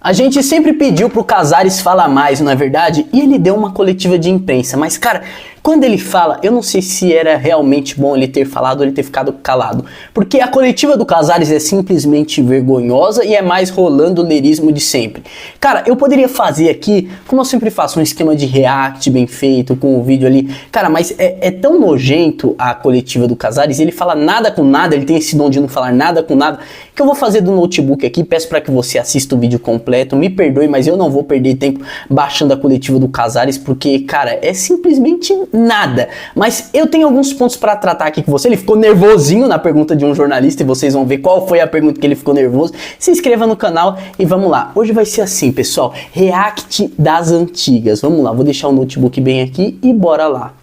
A gente sempre pediu pro Casares falar mais, não é verdade? E ele deu uma coletiva de imprensa, mas cara, quando ele fala, eu não sei se era realmente bom ele ter falado ou ele ter ficado calado. Porque a coletiva do Casares é simplesmente vergonhosa e é mais rolando o lerismo de sempre. Cara, eu poderia fazer aqui, como eu sempre faço, um esquema de react bem feito, com o vídeo ali. Cara, mas é tão nojento a coletiva do Casares, ele fala nada com nada, ele tem esse dom de não falar nada com nada, que eu vou fazer do notebook aqui, peço para que você assista o vídeo completo, me perdoe, mas eu não vou perder tempo baixando a coletiva do Casares, porque, cara, é simplesmente nada. Mas eu tenho alguns pontos para tratar aqui com você. Ele ficou nervosinho na pergunta de um jornalista e vocês vão ver qual foi a pergunta que ele ficou nervoso. Se inscreva no canal e vamos lá. Hoje vai ser assim, pessoal, react das antigas. Vamos lá, vou deixar o notebook bem aqui e bora lá.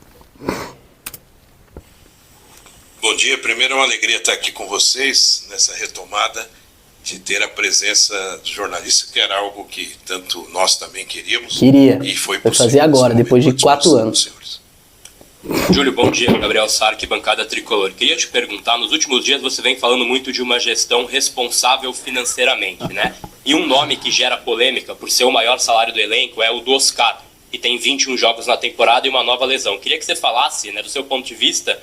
Bom dia, primeiro é uma alegria estar aqui com vocês nessa retomada de ter a presença do jornalista, que era algo que tanto nós também queríamos. E foi fazer agora, depois de 4 anos. Senhores. Júlio, bom dia. Gabriel Sark, bancada tricolor. Queria te perguntar, nos últimos dias você vem falando muito de uma gestão responsável financeiramente, né? E um nome que gera polêmica por ser o maior salário do elenco é o do Oscar, que tem 21 jogos na temporada e uma nova lesão. Queria que você falasse, né, do seu ponto de vista,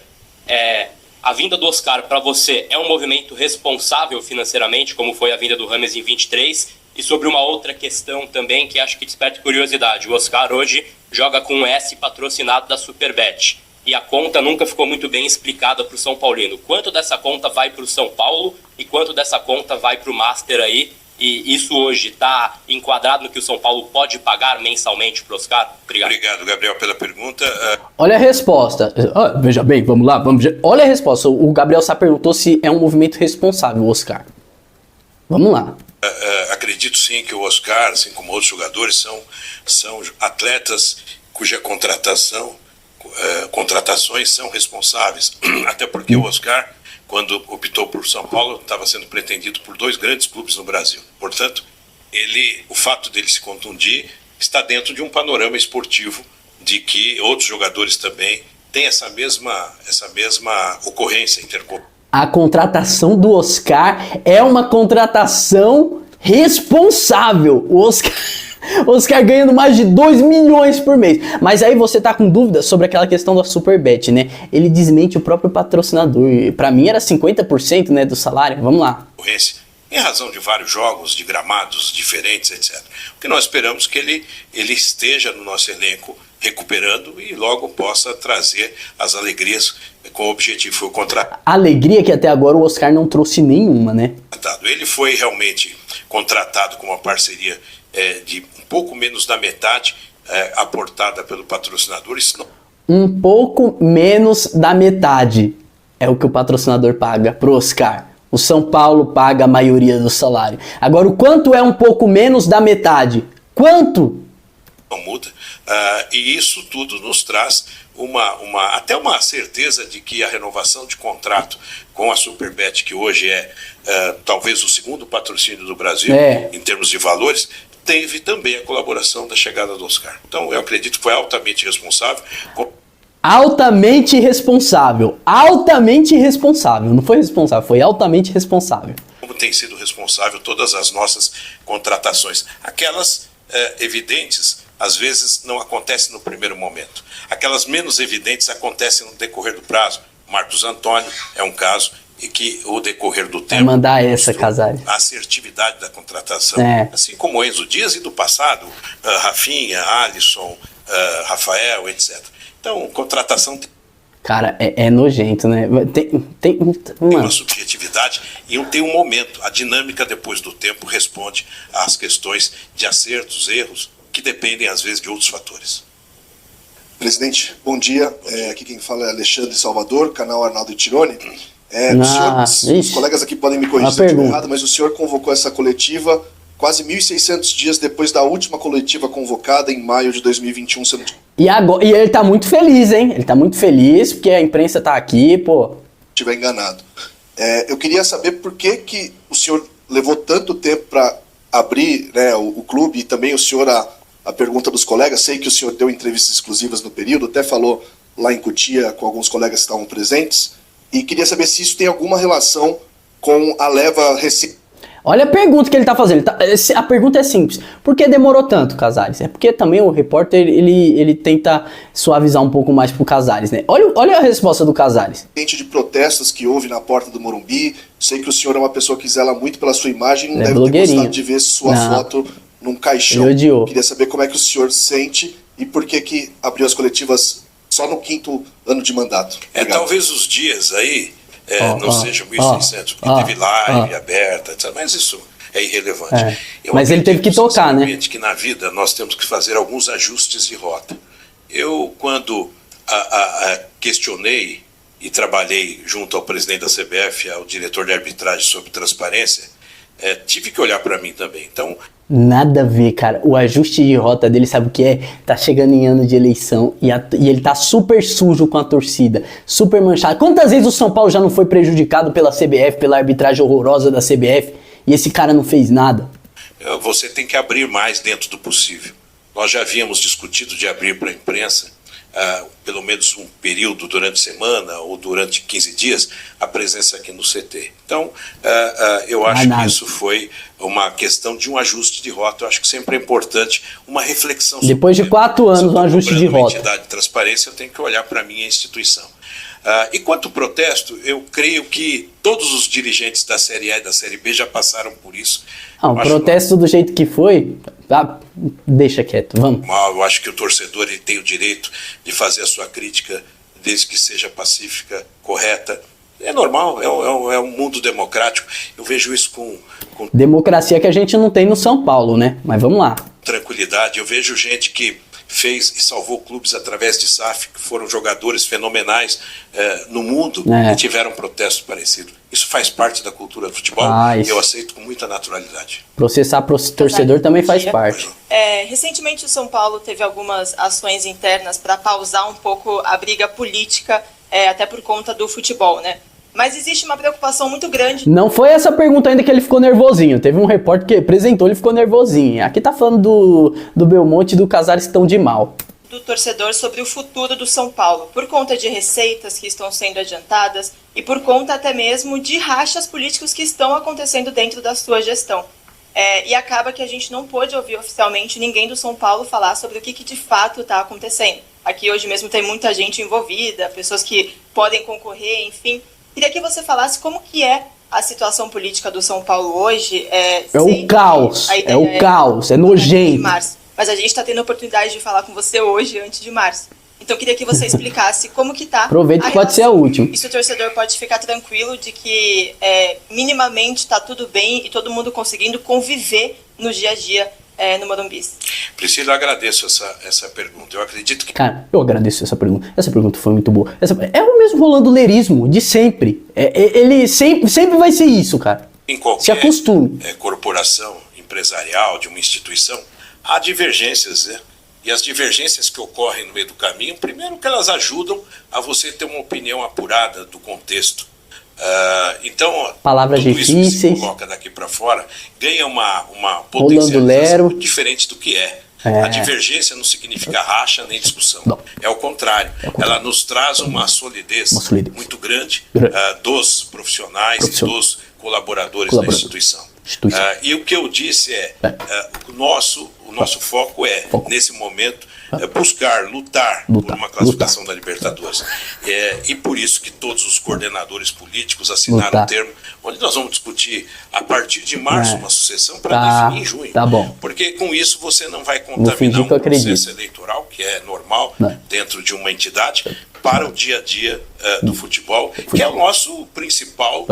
a vinda do Oscar para você é um movimento responsável financeiramente, como foi a vinda do Rames em 23, e sobre uma outra questão também que acho que desperta curiosidade. O Oscar hoje joga com um S patrocinado da Superbet, e a conta nunca ficou muito bem explicada para o São Paulino. Quanto dessa conta vai para o São Paulo e quanto dessa conta vai para o Master aí? E isso hoje está enquadrado no que o São Paulo pode pagar mensalmente para o Oscar? Obrigado, Gabriel, pela pergunta. Olha a resposta. Veja bem, vamos lá. Olha a resposta. O Gabriel só perguntou se é um movimento responsável, Oscar. Vamos lá. Acredito sim que o Oscar, assim como outros jogadores, são atletas cuja contratações são responsáveis. Até porque o Oscar, quando optou por São Paulo, estava sendo pretendido por 2 grandes clubes no Brasil. Portanto, o fato dele se contundir está dentro de um panorama esportivo de que outros jogadores também têm essa mesma ocorrência intercorrente. A contratação do Oscar é uma contratação responsável. O Oscar ganhando mais de 2 milhões por mês. Mas aí você tá com dúvida sobre aquela questão da Superbet, né? Ele desmente o próprio patrocinador. Pra mim era 50%, né, do salário. Vamos lá. Em razão de vários jogos, de gramados diferentes, etc. O que nós esperamos que ele esteja no nosso elenco recuperando e logo possa trazer as alegrias com o objetivo. Foi o contrato. Alegria que até agora o Oscar não trouxe nenhuma, né? Ele foi realmente contratado com uma parceria de um pouco menos da metade aportada pelo patrocinador. Um pouco menos da metade é o que o patrocinador paga pro Oscar. O São Paulo paga a maioria do salário. Agora, o quanto é um pouco menos da metade? Quanto? Não muda. E isso tudo nos traz até uma certeza de que a renovação de contrato com a Superbet, que hoje é talvez o segundo patrocínio do Brasil em termos de valores, teve também a colaboração da chegada do Oscar. Então eu acredito que foi altamente responsável. Altamente responsável. Altamente responsável. Não foi responsável, foi altamente responsável. Como tem sido responsável todas as nossas contratações. Aquelas evidentes, às vezes, não acontecem no primeiro momento. Aquelas menos evidentes acontecem no decorrer do prazo. Marcos Antônio é um caso e que o decorrer do tempo... Vai mandar essa, Casares. A assertividade da contratação. Assim como o Enzo Dias e do passado, Rafinha, Alisson, Rafael, etc. Então, contratação... Cara, é nojento, né? Tem uma subjetividade e tem um momento. A dinâmica, depois do tempo, responde às questões de acertos, erros, que dependem, às vezes, de outros fatores. Presidente, bom dia. Aqui quem fala é Alexandre Salvador, canal Arnaldo Tironi. Os colegas aqui podem me corrigir se eu estiver errado, mas o senhor convocou essa coletiva quase 1.600 dias depois da última coletiva convocada em maio de 2021. E ele tá muito feliz, hein? Ele tá muito feliz porque a imprensa tá aqui, pô. Se estiver enganado. Eu queria saber por que o senhor levou tanto tempo para abrir, né, o clube, e também o senhor a pergunta dos colegas. Sei que o senhor deu entrevistas exclusivas no período, até falou lá em Cotia com alguns colegas que estavam presentes. E queria saber se isso tem alguma relação com a leva recente. Olha a pergunta que ele tá fazendo. A pergunta é simples. Por que demorou tanto, Casares? É porque também o repórter, ele tenta suavizar um pouco mais pro Casares, né? Olha a resposta do Casares. De protestos que houve na porta do Morumbi. Sei que o senhor é uma pessoa que zela muito pela sua imagem. Não deve ter gostado de ver sua foto num caixão. Queria saber como é que o senhor sente e por que abriu as coletivas só no 5º ano de mandato. Talvez os dias aí não sejam 1.600, porque teve live aberta, etc. Mas isso é irrelevante. Mas ele teve que tocar, né? Que na vida nós temos que fazer alguns ajustes de rota. Eu, quando questionei e trabalhei junto ao presidente da CBF, ao diretor de arbitragem sobre transparência, tive que olhar para mim também. Então, nada a ver, cara. O ajuste de rota dele, sabe o que é? Tá chegando em ano de eleição e ele tá super sujo com a torcida, super manchado. Quantas vezes o São Paulo já não foi prejudicado pela CBF, pela arbitragem horrorosa da CBF, e esse cara não fez nada? Você tem que abrir mais dentro do possível. Nós já havíamos discutido de abrir para a imprensa, pelo menos um período durante a semana ou durante 15 dias, a presença aqui no CT. Então, eu acho que isso foi uma questão de um ajuste de rota. Eu acho que sempre é importante uma reflexão. Depois de 4 anos, um ajuste de rota. Se eu estou entidade de transparência, eu tenho que olhar para a minha instituição. E quanto ao protesto, eu creio que todos os dirigentes da Série A e da Série B já passaram por isso. O protesto do jeito que foi, deixa quieto, vamos. Eu acho que o torcedor ele tem o direito de fazer a sua crítica, desde que seja pacífica, correta. É normal, é um mundo democrático. Eu vejo isso com democracia que a gente não tem no São Paulo, né? Mas vamos lá. Tranquilidade. Eu vejo gente que fez e salvou clubes através de SAF, que foram jogadores fenomenais no mundo e tiveram um protesto parecido. Isso faz parte da cultura do futebol e eu aceito com muita naturalidade. Processar torcedor também faz parte. Recentemente o São Paulo teve algumas ações internas para pausar um pouco a briga política, até por conta do futebol, né? Mas existe uma preocupação muito grande. Não foi essa pergunta ainda que ele ficou nervosinho. Teve um repórter que apresentou, ele ficou nervosinho. Aqui tá falando do Belmonte e do Casares que estão de mal. Do torcedor sobre o futuro do São Paulo, por conta de receitas que estão sendo adiantadas e por conta até mesmo de rachas políticos que estão acontecendo dentro da sua gestão. E acaba que a gente não pôde ouvir oficialmente ninguém do São Paulo falar sobre o que de fato está acontecendo. Aqui hoje mesmo tem muita gente envolvida, pessoas que podem concorrer, enfim. Queria que você falasse como que é a situação política do São Paulo hoje. O caos, o caos, é nojento. Mas a gente está tendo a oportunidade de falar com você hoje, antes de março. Então, queria que você explicasse como que tá. Aproveita que pode ser a última. E se o torcedor pode ficar tranquilo de que minimamente está tudo bem e todo mundo conseguindo conviver no dia a dia no Morumbi. Priscila, eu agradeço essa pergunta. Eu acredito que... Cara, eu agradeço essa pergunta. Essa pergunta foi muito boa. É o mesmo rolandoleirismo de sempre. Ele sempre vai ser isso, cara. Em qualquer se acostume. Corporação empresarial, de uma instituição, há divergências, né? E as divergências que ocorrem no meio do caminho, primeiro que elas ajudam a você ter uma opinião apurada do contexto. Então, palavras tudo difíceis. Isso que se coloca daqui para fora ganha uma potencialização diferente do que é. A divergência não significa racha nem discussão. Não. É o contrário. Ela nos traz uma solidez muito grande dos profissionais e dos colaboradores da instituição. E o que eu disse o nosso foco nesse momento, lutar por uma classificação da Libertadores. E por isso que todos os coordenadores políticos assinaram um termo, onde nós vamos discutir a partir de março uma sucessão para definir em junho. Tá bom. Porque com isso você não vai contaminar um processo eleitoral, que é normal dentro de uma entidade, para o dia a dia do futebol, que é o nosso principal...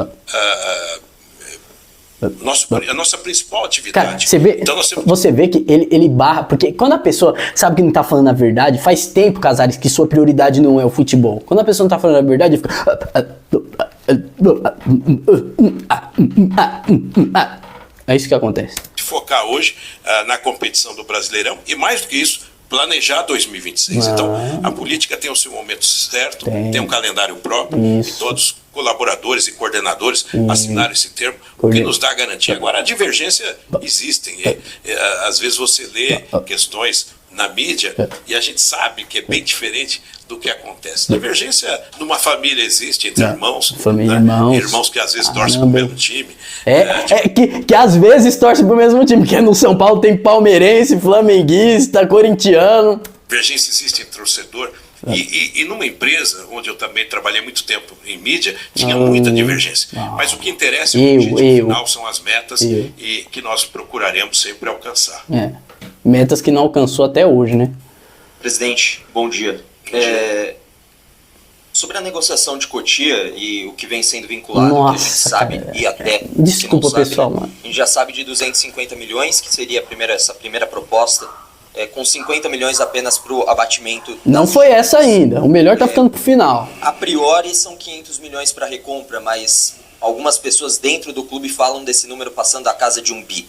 a nossa principal atividade. Cara, você vê que ele barra, porque quando a pessoa sabe que não tá falando a verdade, faz tempo, Casares, que sua prioridade não é o futebol. Quando a pessoa não tá falando a verdade, ele fica... É isso que acontece. Focar hoje na competição do Brasileirão e mais do que isso, planejar 2026. Então, a política tem o seu momento certo, tem um calendário próprio, e todos os colaboradores e coordenadores assinaram esse termo, o que nos dá garantia. Agora, a divergência existem. Às vezes você lê questões na mídia e a gente sabe que é bem diferente do que acontece. Divergência numa família existe entre irmãos, família, né? irmãos. Irmãos que às vezes torcem pro mesmo time. Que às vezes torcem pro mesmo time, porque no São Paulo tem palmeirense, flamenguista, corintiano. Divergência existe entre torcedor. E numa empresa onde eu também trabalhei muito tempo em mídia, tinha muita divergência. Mas o que interessa é o objetivo final, são as metas e que nós procuraremos sempre alcançar. Metas que não alcançou até hoje, né? Presidente, bom dia. Sobre a negociação de Cotia e o que vem sendo vinculado, que a gente sabe, e até... Desculpa, sabe, pessoal, mano. A gente já sabe de 250 milhões, que seria essa primeira proposta, com 50 milhões apenas para o abatimento... Não foi essa ainda, o melhor tá ficando pro final. A priori são 500 milhões para recompra, mas algumas pessoas dentro do clube falam desse número passando a casa de 1 bi.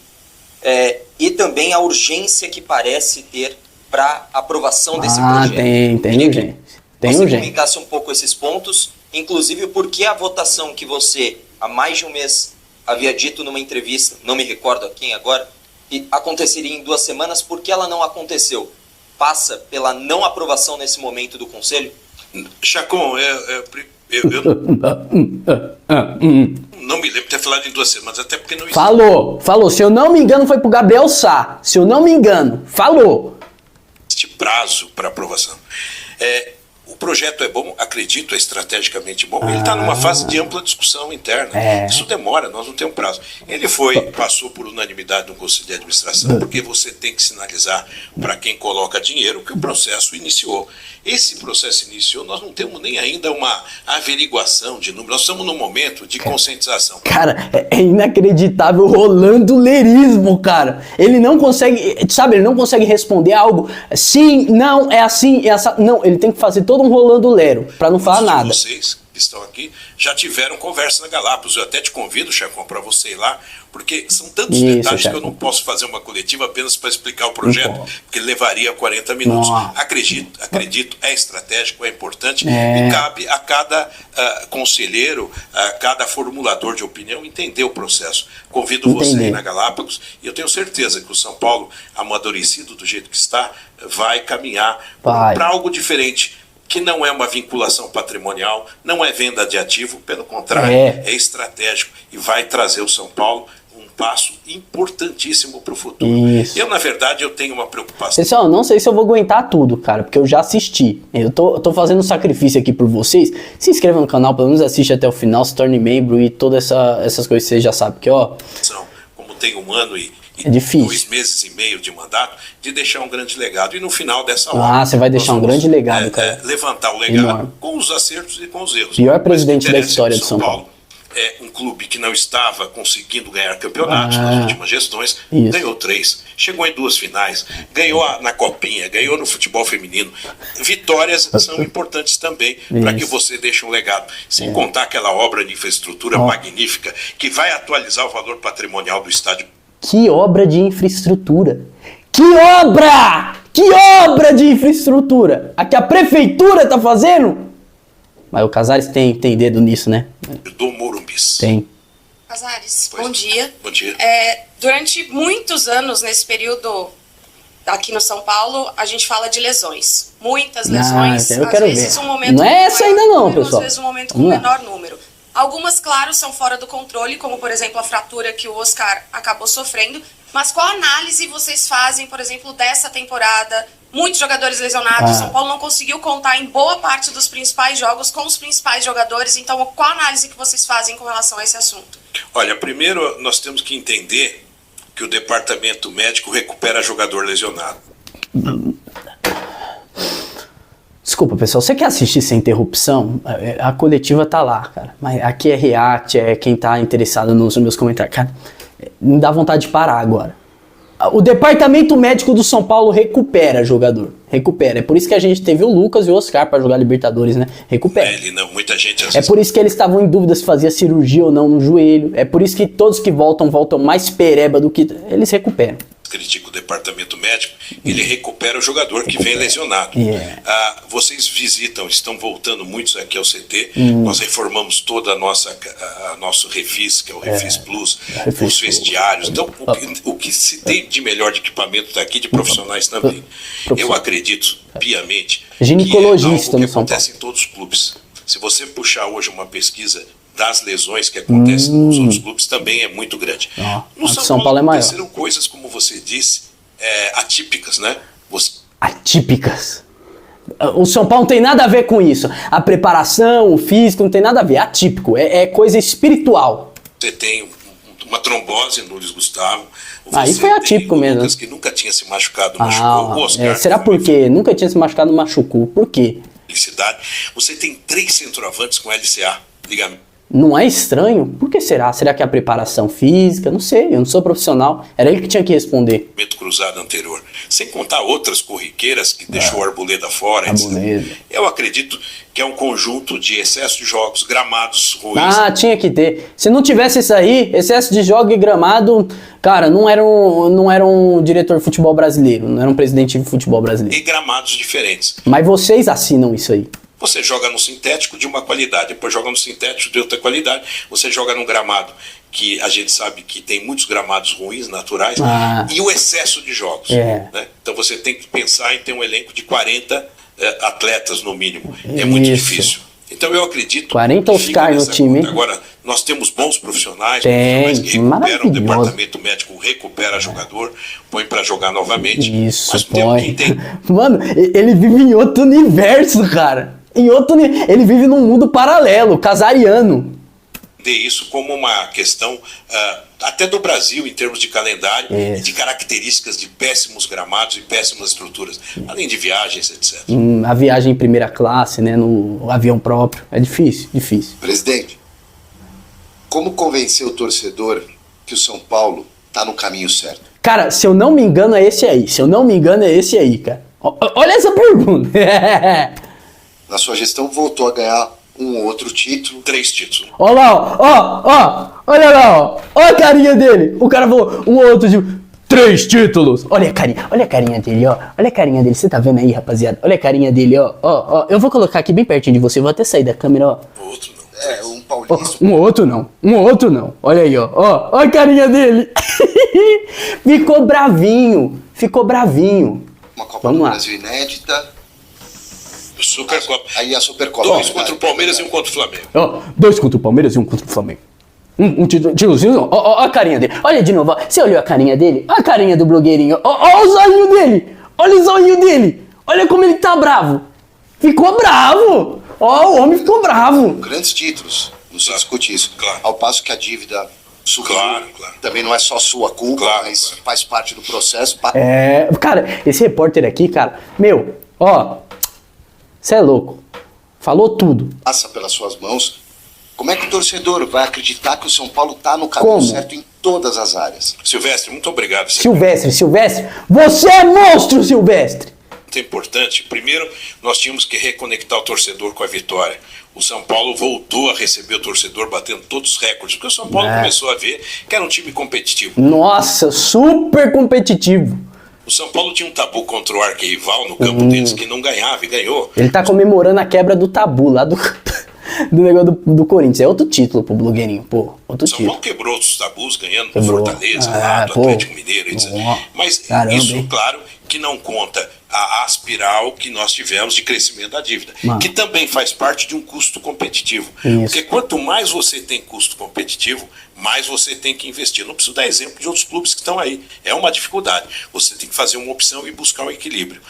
E também a urgência que parece ter para aprovação desse projeto. Tem urgência. Você comentasse um pouco esses pontos, inclusive porque a votação que você, há mais de um mês, havia dito numa entrevista, não me recordo a quem agora, que aconteceria em 2 semanas, por que ela não aconteceu? Passa pela não aprovação nesse momento do Conselho? Chacon, eu não me lembro de ter falado em 2 semanas, até porque não existe. Falou. Se eu não me engano, foi pro Gabriel Sá. Se eu não me engano, falou. Este prazo para aprovação. O projeto é bom, acredito, é estrategicamente bom. Ele está numa fase de ampla discussão interna. Isso demora, nós não temos prazo. Ele passou por unanimidade no Conselho de Administração, porque você tem que sinalizar para quem coloca dinheiro que o processo iniciou. Esse processo iniciou, nós não temos nem ainda uma averiguação de números, nós estamos num momento de conscientização. Cara, é inacreditável o rolandolerismo, cara. Ele não consegue, ele não consegue responder algo, sim, não, é assim, é essa. Não, ele tem que fazer todo um rolandolero, pra não falar nada. Vocês que estão aqui já tiveram conversa na Galápagos. Eu até te convido, Chacon, para você ir lá, porque são tantos detalhes Chacon, que eu não posso fazer uma coletiva apenas para explicar o projeto, porque levaria 40 minutos. Acredito, é estratégico, é importante, e cabe a cada conselheiro, a cada formulador de opinião entender o processo. Convido você a ir na Galápagos, e eu tenho certeza que o São Paulo, amadurecido do jeito que está, vai caminhar para algo diferente, que não é uma vinculação patrimonial, não é venda de ativo, pelo contrário, é estratégico e vai trazer o São Paulo um passo importantíssimo para o futuro. Eu, na verdade, tenho uma preocupação. Pessoal, não sei se eu vou aguentar tudo, cara, porque eu já assisti. Eu tô fazendo um sacrifício aqui por vocês. Se inscreva no canal, pelo menos assiste até o final, se torne membro e todas essas coisas que vocês já sabem. Porque, como tem 1 ano e é difícil. 2 meses e meio de mandato, de deixar um grande legado. E no final dessa hora... você vai deixar um grande legado, cara. Levantar o legado com os acertos e com os erros. Pior presidente da história do São Paulo. É um clube que não estava conseguindo ganhar campeonatos nas últimas gestões, ganhou 3, chegou em 2 finais, ganhou na Copinha, ganhou no futebol feminino. Vitórias são importantes também para que você deixe um legado. Sem contar aquela obra de infraestrutura magnífica que vai atualizar o valor patrimonial do estádio. Que obra de infraestrutura! Que obra! Que obra de infraestrutura! A que a prefeitura tá fazendo? Mas o Casares tem dedo nisso, né? Do Morumbis. Tem. Casares, bom dia. Bom dia. Durante muitos anos, nesse período aqui no São Paulo, a gente fala de lesões. Muitas lesões. Eu quero ver. Um momento não é essa ainda não, pessoal. Às vezes um momento com menor número. Algumas, claro, são fora do controle, como, por exemplo, a fratura que o Oscar acabou sofrendo. Mas qual análise vocês fazem, por exemplo, dessa temporada? Muitos jogadores lesionados. O São Paulo não conseguiu contar em boa parte dos principais jogos com os principais jogadores. Então, qual a análise que vocês fazem com relação a esse assunto? Olha, primeiro nós temos que entender que o departamento médico recupera jogador lesionado. Desculpa, pessoal, você quer assistir sem interrupção? A coletiva tá lá, cara. Mas aqui é react, é quem tá interessado nos meus comentários. Cara, me dá vontade de parar agora. O departamento médico do São Paulo recupera jogador. Recupera. É por isso que a gente teve o Lucas e o Oscar pra jogar Libertadores, né? Recupera. Muita gente é por isso que eles estavam em dúvida se fazia cirurgia ou não no joelho. É por isso que todos que voltam mais pereba do que... Eles recuperam. critica o departamento médico, ele recupera o jogador que vem lesionado. Vocês visitam, estão voltando muitos aqui ao CT, nós reformamos toda a nosso Refis, que é o Refis Plus, os vestiários. Então, o que se tem de melhor de equipamento está aqui, de profissionais também. Eu acredito piamente ginecologista que é algo que acontece em todos os clubes. Se você puxar hoje uma pesquisa das lesões que acontecem nos outros clubes, também é muito grande. No São Paulo é maior. Aconteceram coisas, como você disse, atípicas, né? Atípicas. O São Paulo não tem nada a ver com isso. A preparação, o físico, não tem nada a ver. Atípico, é coisa espiritual. Você tem uma trombose no Luiz Gustavo. Aí foi atípico mesmo. Lucas, que nunca tinha se machucado, machucou. O Oscar, será por quê? Nunca tinha se machucado, machucou. Por quê? Você tem 3 centroavantes com LCA, ligamento. Não é estranho? Por que será? Será que é a preparação física? Não sei, eu não sou profissional. Era ele que tinha que responder. Cruzado anterior. Sem contar outras corriqueiras que deixou o Arboleda fora. Eu acredito que é um conjunto de excesso de jogos, gramados ruins. Tinha que ter. Se não tivesse isso aí, excesso de jogo e gramado, cara, não era um diretor de futebol brasileiro, não era um presidente de futebol brasileiro. E gramados diferentes. Mas vocês assinam isso aí. Você joga no sintético de uma qualidade, depois joga no sintético de outra qualidade, você joga num gramado que a gente sabe que tem muitos gramados ruins, naturais, e o excesso de jogos. Né? Então você tem que pensar em ter um elenco de 40 atletas no mínimo. É muito difícil. Então eu acredito 40 Oscar no time. Conta. Agora, nós temos bons profissionais que recuperam, o departamento médico recupera jogador, põe pra jogar novamente. Isso, Mano, ele vive em outro universo, cara. Ele vive num mundo paralelo, casariano. Isso como uma questão até do Brasil em termos de calendário e de características de péssimos gramados e péssimas estruturas, além de viagens, etc. A viagem em primeira classe, né, no avião próprio, é difícil. Presidente, como convencer o torcedor que o São Paulo tá no caminho certo? Cara, se eu não me engano é esse aí, cara. Olha essa pergunta. Na sua gestão voltou a ganhar um outro título. 3 títulos. Olha lá, olha lá, ó a carinha dele. O cara falou um outro título. 3 títulos. Olha a carinha dele, ó. Olha a carinha dele, você tá vendo aí, rapaziada? Olha a carinha dele, ó. Eu vou colocar aqui bem pertinho de você, vou até sair da câmera, ó. O outro não. Um paulista. Um outro não. Olha aí, ó. Ó a carinha dele. Ficou bravinho. Uma Copa do Brasil inédita. Supercopa. Aí a Supercopa. 2 contra o Palmeiras e 1 contra o Flamengo. 2 contra o Palmeiras e 1 contra o Flamengo. Um títulozinho. Ó a carinha dele. Olha de novo, ó. Você olhou a carinha dele? Olha a carinha do blogueirinho. Ó o zoinho dele. Olha o zoinho dele. Olha como ele tá bravo. Ficou bravo. Ó, o homem ficou bravo. Grandes títulos. Não se discute isso. Claro. Ao passo que a dívida subiu. Claro. Também não é só sua culpa, mas faz parte do processo. Cara, esse repórter aqui, cara, você é louco. Falou tudo. Passa pelas suas mãos. Como é que o torcedor vai acreditar que o São Paulo tá no caminho certo em todas as áreas? Silvestre, muito obrigado. Silvestre, você é monstro, Silvestre. É importante. Primeiro, nós tínhamos que reconectar o torcedor com a vitória. O São Paulo voltou a receber o torcedor batendo todos os recordes, porque o São Paulo começou a ver que era um time competitivo. Nossa, super competitivo. O São Paulo tinha um tabu contra o arquirrival no campo deles que não ganhava e ganhou. Ele tá comemorando a quebra do tabu lá do negócio do Corinthians. É outro título pro blogueirinho, pô. Outro título. São Paulo quebrou os tabus ganhando do Fortaleza, do Atlético Mineiro, etc. Mas isso, claro, que não conta a espiral que nós tivemos de crescimento da dívida, que também faz parte de um custo competitivo. Porque quanto mais você tem custo competitivo, mais você tem que investir. Não preciso dar exemplo de outros clubes que estão aí. É uma dificuldade. Você tem que fazer uma opção e buscar um equilíbrio.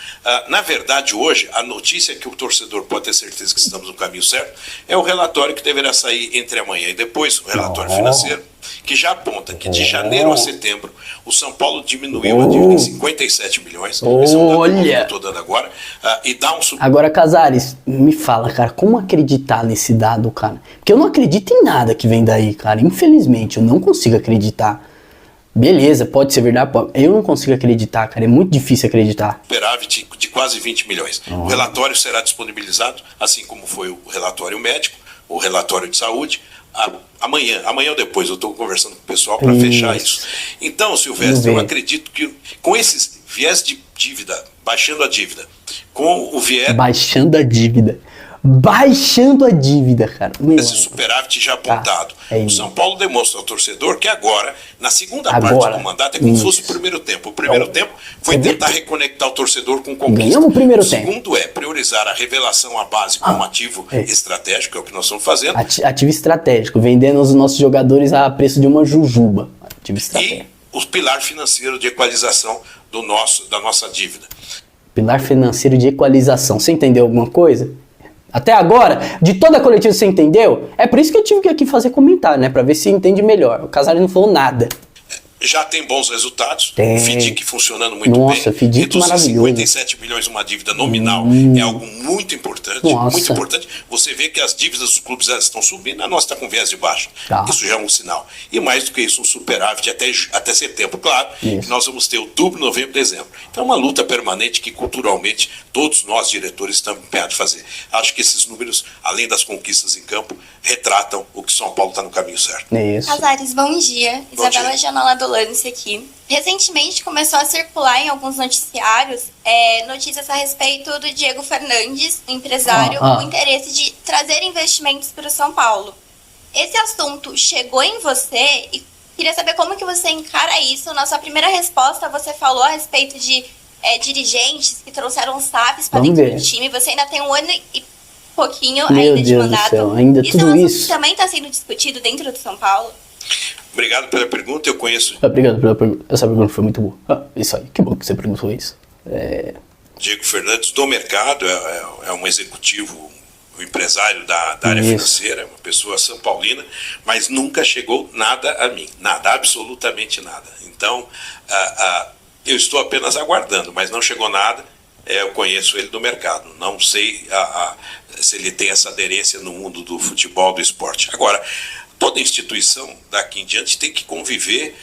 Na verdade, hoje, a notícia que o torcedor pode ter certeza que estamos no caminho certo é o relatório que deverá sair entre amanhã e depois, o relatório financeiro, que já aponta que de janeiro a setembro o São Paulo diminuiu a dívida em 57 milhões. Esse é um dado que eu estou dando agora. E dá um... Agora, Casares, me fala, cara, como acreditar nesse dado, cara? Porque eu não acredito em nada que vem daí, cara. Infelizmente, eu não consigo acreditar. Beleza, pode ser verdade, eu não consigo acreditar, cara, é muito difícil acreditar. Superávit de quase 20 milhões. O relatório será disponibilizado, assim como foi o relatório médico, o relatório de saúde, amanhã ou depois, eu estou conversando com o pessoal para fechar isso. Então, Silvestre, eu acredito que com esses viés de dívida, baixando a dívida, com o viés... Baixando a dívida, cara. Esse superávit já apontado. O São Paulo demonstra ao torcedor que agora, na segunda parte do mandato, é como se fosse o primeiro tempo. O primeiro tempo foi tentar reconectar o torcedor com conquista. Ganhamos o primeiro tempo. O segundo é priorizar a revelação à base como ativo estratégico, é o que nós estamos fazendo. Ativo estratégico, vendendo os nossos jogadores a preço de uma jujuba. Ativo estratégico. E o pilar financeiro de equalização da nossa dívida. Pilar financeiro de equalização. Você entendeu alguma coisa? Até agora, de toda a coletiva, você entendeu? É por isso que eu tive que aqui fazer comentário, né? Pra ver se entende melhor. O Casares não falou nada. Já tem bons resultados. Tem. O FDIC funcionando muito bem. Nossa, FDIC maravilhoso. 57 milhões uma dívida nominal é algo muito importante. Nossa. Muito importante. Você vê que as dívidas dos clubes estão subindo, a nossa está com viés de baixa. Isso já é um sinal. E mais do que isso, um superávit até setembro. Claro, que nós vamos ter outubro, novembro e dezembro. Então é uma luta permanente que culturalmente todos nós diretores estamos empenhados em fazer. Acho que esses números, além das conquistas em campo, retratam o que São Paulo está no caminho certo. Isso. Casares, bom dia. Bom Isabela dia. Janola do Lance aqui. Recentemente começou a circular em alguns noticiários notícias a respeito do Diego Fernandes, um empresário, com interesse de trazer investimentos para o São Paulo. Esse assunto chegou em você e queria saber como que você encara isso. Na sua primeira resposta, você falou a respeito de dirigentes que trouxeram SAFs para dentro do time. Você ainda tem 1 ano e pouquinho ainda de mandato. Isso é um assunto que também está sendo discutido dentro do São Paulo? Obrigado pela pergunta, eu conheço... Obrigado pela pergunta, essa pergunta foi muito boa. Isso aí, que bom que você perguntou isso. Diego Fernandes do mercado, é um executivo, um empresário da área financeira, é uma pessoa são paulina, mas nunca chegou nada a mim, nada, absolutamente nada. Então, eu estou apenas aguardando, mas não chegou nada. Eu conheço ele do mercado, não sei se ele tem essa aderência no mundo do futebol, do esporte. Agora, toda instituição daqui em diante tem que conviver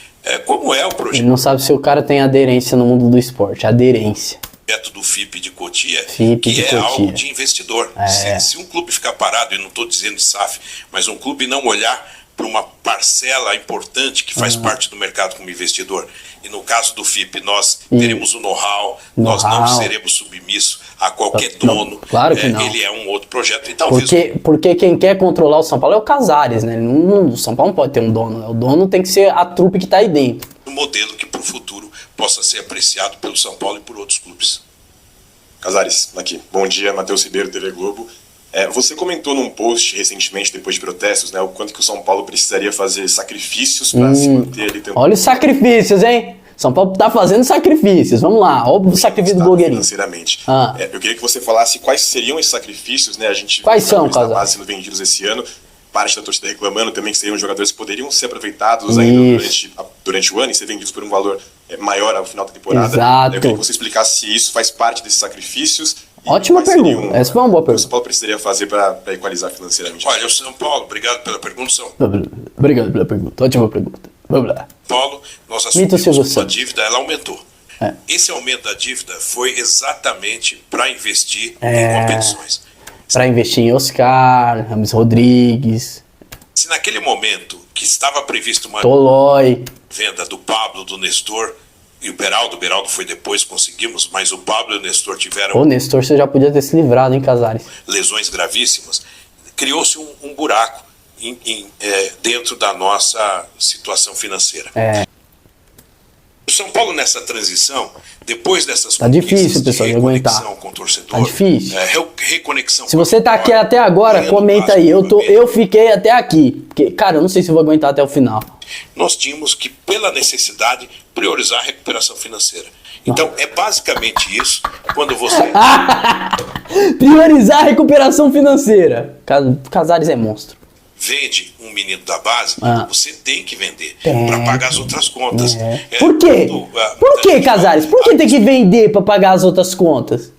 como é o projeto. Ele não sabe se o cara tem aderência no mundo do esporte, aderência. Projeto do FIP de Cotia, que é algo de investidor. Se um clube ficar parado, e não estou dizendo de SAF, mas um clube não olhar para uma parcela importante que faz parte do mercado como investidor. E no caso do FIP, nós teremos o know-how, nós não seremos submissos a qualquer dono. Claro que não. Ele é um outro projeto. Então, porque quem quer controlar o São Paulo é o Casares, né? O São Paulo não pode ter um dono, né? O dono tem que ser a trupe que está aí dentro. Um modelo que para o futuro possa ser apreciado pelo São Paulo e por outros clubes. Casares, aqui. Bom dia, Matheus Ribeiro, TV Globo. Você comentou num post recentemente, depois de protestos, né, o quanto que o São Paulo precisaria fazer sacrifícios para se manter ali. Olha os sacrifícios, hein? São Paulo tá fazendo sacrifícios. Vamos lá, olha o sacrifício do blogueirinho. Financeiramente. Eu queria que você falasse quais seriam esses sacrifícios, né? A gente quais são, Casares? Sendo vendidos esse ano. Parte da torcida reclamando também que seriam jogadores que poderiam ser aproveitados ainda durante o ano e ser vendidos por um valor maior ao final da temporada. Exato. Eu queria que você explicasse se isso faz parte desses sacrifícios. Ótima pergunta. Essa foi uma boa pergunta. O São Paulo precisaria fazer para equalizar financeiramente? Olha, o São Paulo, obrigado pela pergunta, Obrigado pela pergunta, ótima pergunta. Vamos lá. Paulo, nós assumimos a dívida, ela aumentou. Esse aumento da dívida foi exatamente para investir em competições. Para investir em Oscar, Rames Rodrigues. Se naquele momento que estava previsto uma venda do Pablo, do Nestor e o Beraldo foi depois, conseguimos, mas o Pablo e o Nestor tiveram... O Nestor você já podia ter se livrado, hein, Casares? Lesões gravíssimas. Criou-se um buraco dentro da nossa situação financeira. O São Paulo nessa transição, depois dessas tá difícil, pessoal, de aguentar. Com o torcedor, tá difícil. Reconexão. Se você tá aqui até agora, comenta aí. Eu fiquei até aqui. Porque, cara, eu não sei se eu vou aguentar até o final. Nós tínhamos que, pela necessidade, priorizar a recuperação financeira. Então, é basicamente isso. Quando você... Priorizar a recuperação financeira. Casares é monstro. Vende um menino da base, você tem que vender para pagar as outras contas. Por quê? Por que, Casares? Por que tem que vender para pagar as outras contas?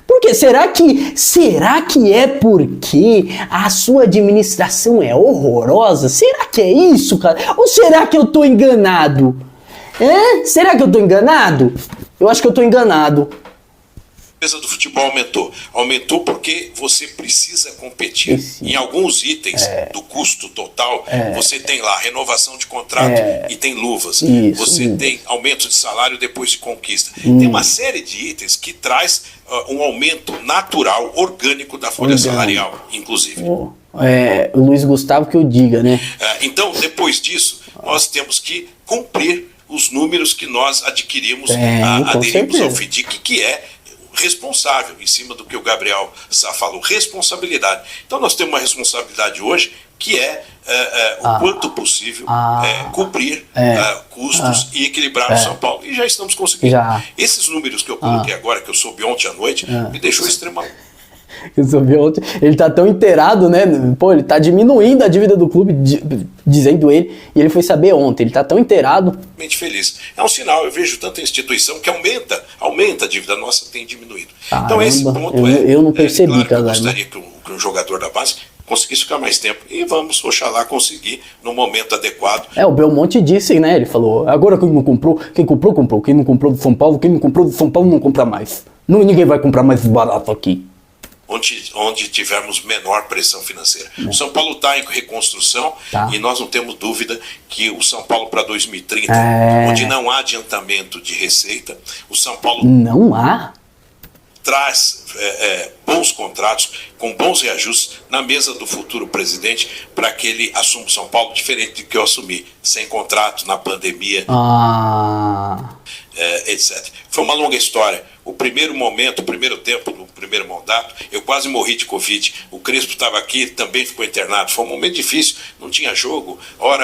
Por quê? Será que é porque a sua administração é horrorosa? Será que é isso, cara? Ou será que eu tô enganado? Será que eu tô enganado? Eu acho que eu tô enganado. do futebol aumentou porque você precisa competir. Em alguns itens do custo total, você tem lá renovação de contrato e tem luvas. Você tem aumento de salário depois de conquista. Tem uma série de itens que traz um aumento natural, orgânico da folha salarial, inclusive. O Luiz Gustavo que eu diga, né? Então, depois disso, nós temos que cumprir os números que nós adquirimos, aderimos ao FDIC, que é responsável, em cima do que o Gabriel Sá falou, responsabilidade. Então nós temos uma responsabilidade hoje que é o quanto possível cobrir custos e equilibrar o São Paulo. E já estamos conseguindo. Esses números que eu coloquei agora, que eu soube ontem à noite, me deixou extremamente... Eu soube ontem, ele tá tão inteirado, né? Pô, ele tá diminuindo a dívida do clube, dizendo ele, e ele foi saber ontem, ele tá tão inteirado. Feliz. É um sinal, eu vejo tanta instituição que aumenta a dívida nossa, tem diminuído. Caramba, então esse ponto eu não percebi, claro que eu gostaria que um jogador da base conseguisse ficar mais tempo, e vamos, oxalá, conseguir no momento adequado. O Belmonte disse, né? Ele falou, agora quem não comprou, quem comprou, comprou. Quem não comprou do São Paulo, quem não comprou do São Paulo não compra mais. Ninguém vai comprar mais barato aqui. Onde tivermos menor pressão financeira. O São Paulo está em reconstrução e nós não temos dúvida que o São Paulo para 2030, onde não há adiantamento de receita, o São Paulo não há? Traz bons contratos, com bons reajustes na mesa do futuro presidente para que ele assuma o São Paulo diferente do que eu assumi, sem contrato, na pandemia, etc. Foi uma longa história. O primeiro tempo do primeiro mandato, eu quase morri de Covid. O Crespo estava aqui, também ficou internado. Foi um momento difícil, não tinha jogo,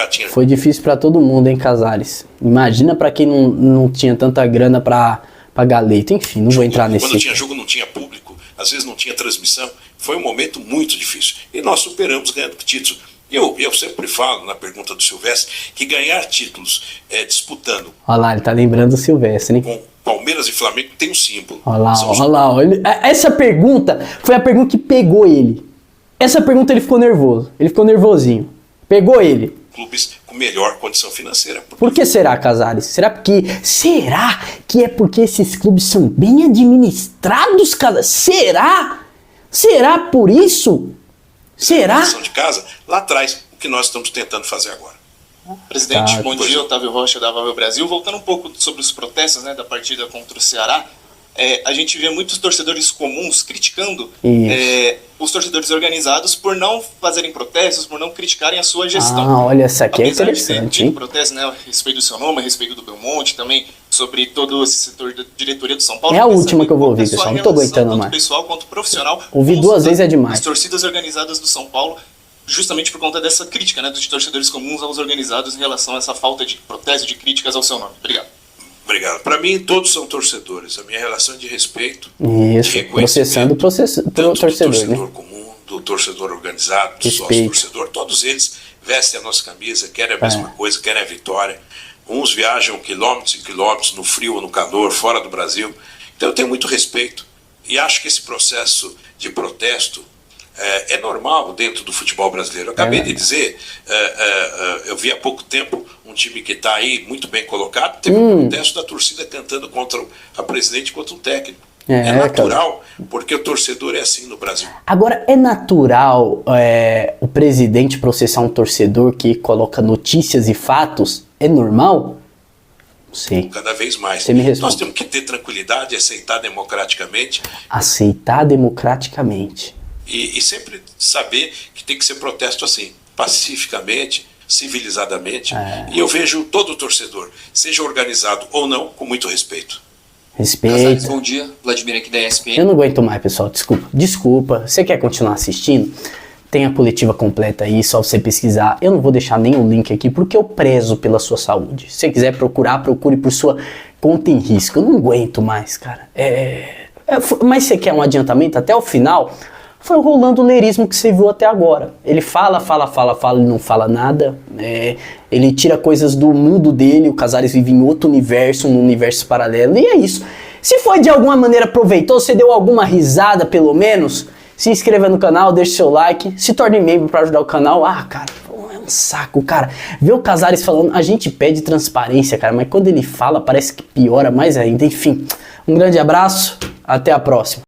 tinha... Foi difícil para todo mundo, hein, Casares? Imagina para quem não tinha tanta grana para pagar leito. Enfim, não vou entrar nesse... Quando tinha jogo não tinha público, às vezes não tinha transmissão. Foi um momento muito difícil. E nós superamos ganhando títulos. Eu sempre falo, na pergunta do Silvestre, que ganhar títulos disputando... Olha lá, ele tá lembrando do Silvestre, hein? Com Palmeiras e Flamengo tem um símbolo. Olha lá. Essa pergunta foi a pergunta que pegou ele. Essa pergunta ele ficou nervoso. Ele ficou nervosinho. Pegou ele. Clubes com melhor condição financeira. Por que será, Casares? Será que é porque esses clubes são bem administrados, cara? Será? Será por isso? Será? De casa, lá atrás, o que nós estamos tentando fazer agora. Presidente, bom dia, Otávio Rocha da Valve Brasil. Voltando um pouco sobre os protestos, né, da partida contra o Ceará, a gente vê muitos torcedores comuns criticando os torcedores organizados por não fazerem protestos, por não criticarem a sua gestão. Olha, essa aqui é interessante, hein? Protesto, né, a respeito do seu nome, a respeito do Belmonte, também sobre todo esse setor da diretoria do São Paulo. É a última que eu vou ouvir, pessoal, não tô aguentando mais. Tanto pessoal quanto profissional. Ouvir duas vezes é demais. As torcidas organizadas do São Paulo, justamente por conta dessa crítica, né, dos torcedores comuns aos organizados em relação a essa falta de protesto, de críticas ao seu nome. Obrigado. Para mim, todos são torcedores. A minha relação é de respeito, isso, de processando o torcedor, do torcedor né? comum, do torcedor organizado, do sócio-torcedor. Todos eles vestem a nossa camisa, querem a mesma coisa, querem a vitória. Uns viajam quilômetros e quilômetros no frio ou no calor, fora do Brasil. Então eu tenho muito respeito e acho que esse processo de protesto é normal dentro do futebol brasileiro. Eu acabei de dizer, eu vi há pouco tempo um time que está aí muito bem colocado, teve um protesto da torcida cantando contra a presidente, contra o técnico. É natural, porque o torcedor é assim no Brasil. Agora, é natural o presidente processar um torcedor que coloca notícias e fatos? É normal? Não sei. Cada vez mais. Você me responde. Nós temos que ter tranquilidade e aceitar democraticamente. Aceitar democraticamente. E sempre saber que tem que ser protesto assim, pacificamente, civilizadamente. E eu vejo todo torcedor, seja organizado ou não, com muito respeito. Respeito. Bom dia, Vladimir aqui da ESPN. Eu não aguento mais, pessoal, desculpa. Você quer continuar assistindo? Tem a coletiva completa aí, só você pesquisar. Eu não vou deixar nenhum link aqui, porque eu prezo pela sua saúde. Se você quiser procurar, procure por sua conta em risco. Eu não aguento mais, cara. Mas você quer um adiantamento até o final? Foi o Rolando Leirismo que você viu até agora. Ele fala e não fala nada. Ele tira coisas do mundo dele. O Casares vive em outro universo, num universo paralelo. E é isso. Se foi de alguma maneira proveitoso, você deu alguma risada pelo menos, se inscreva no canal, deixe seu like, se torne membro para ajudar o canal. Cara, é um saco, cara. Ver o Casares falando, a gente pede transparência, cara, mas quando ele fala parece que piora mais ainda. Enfim, um grande abraço. Até a próxima.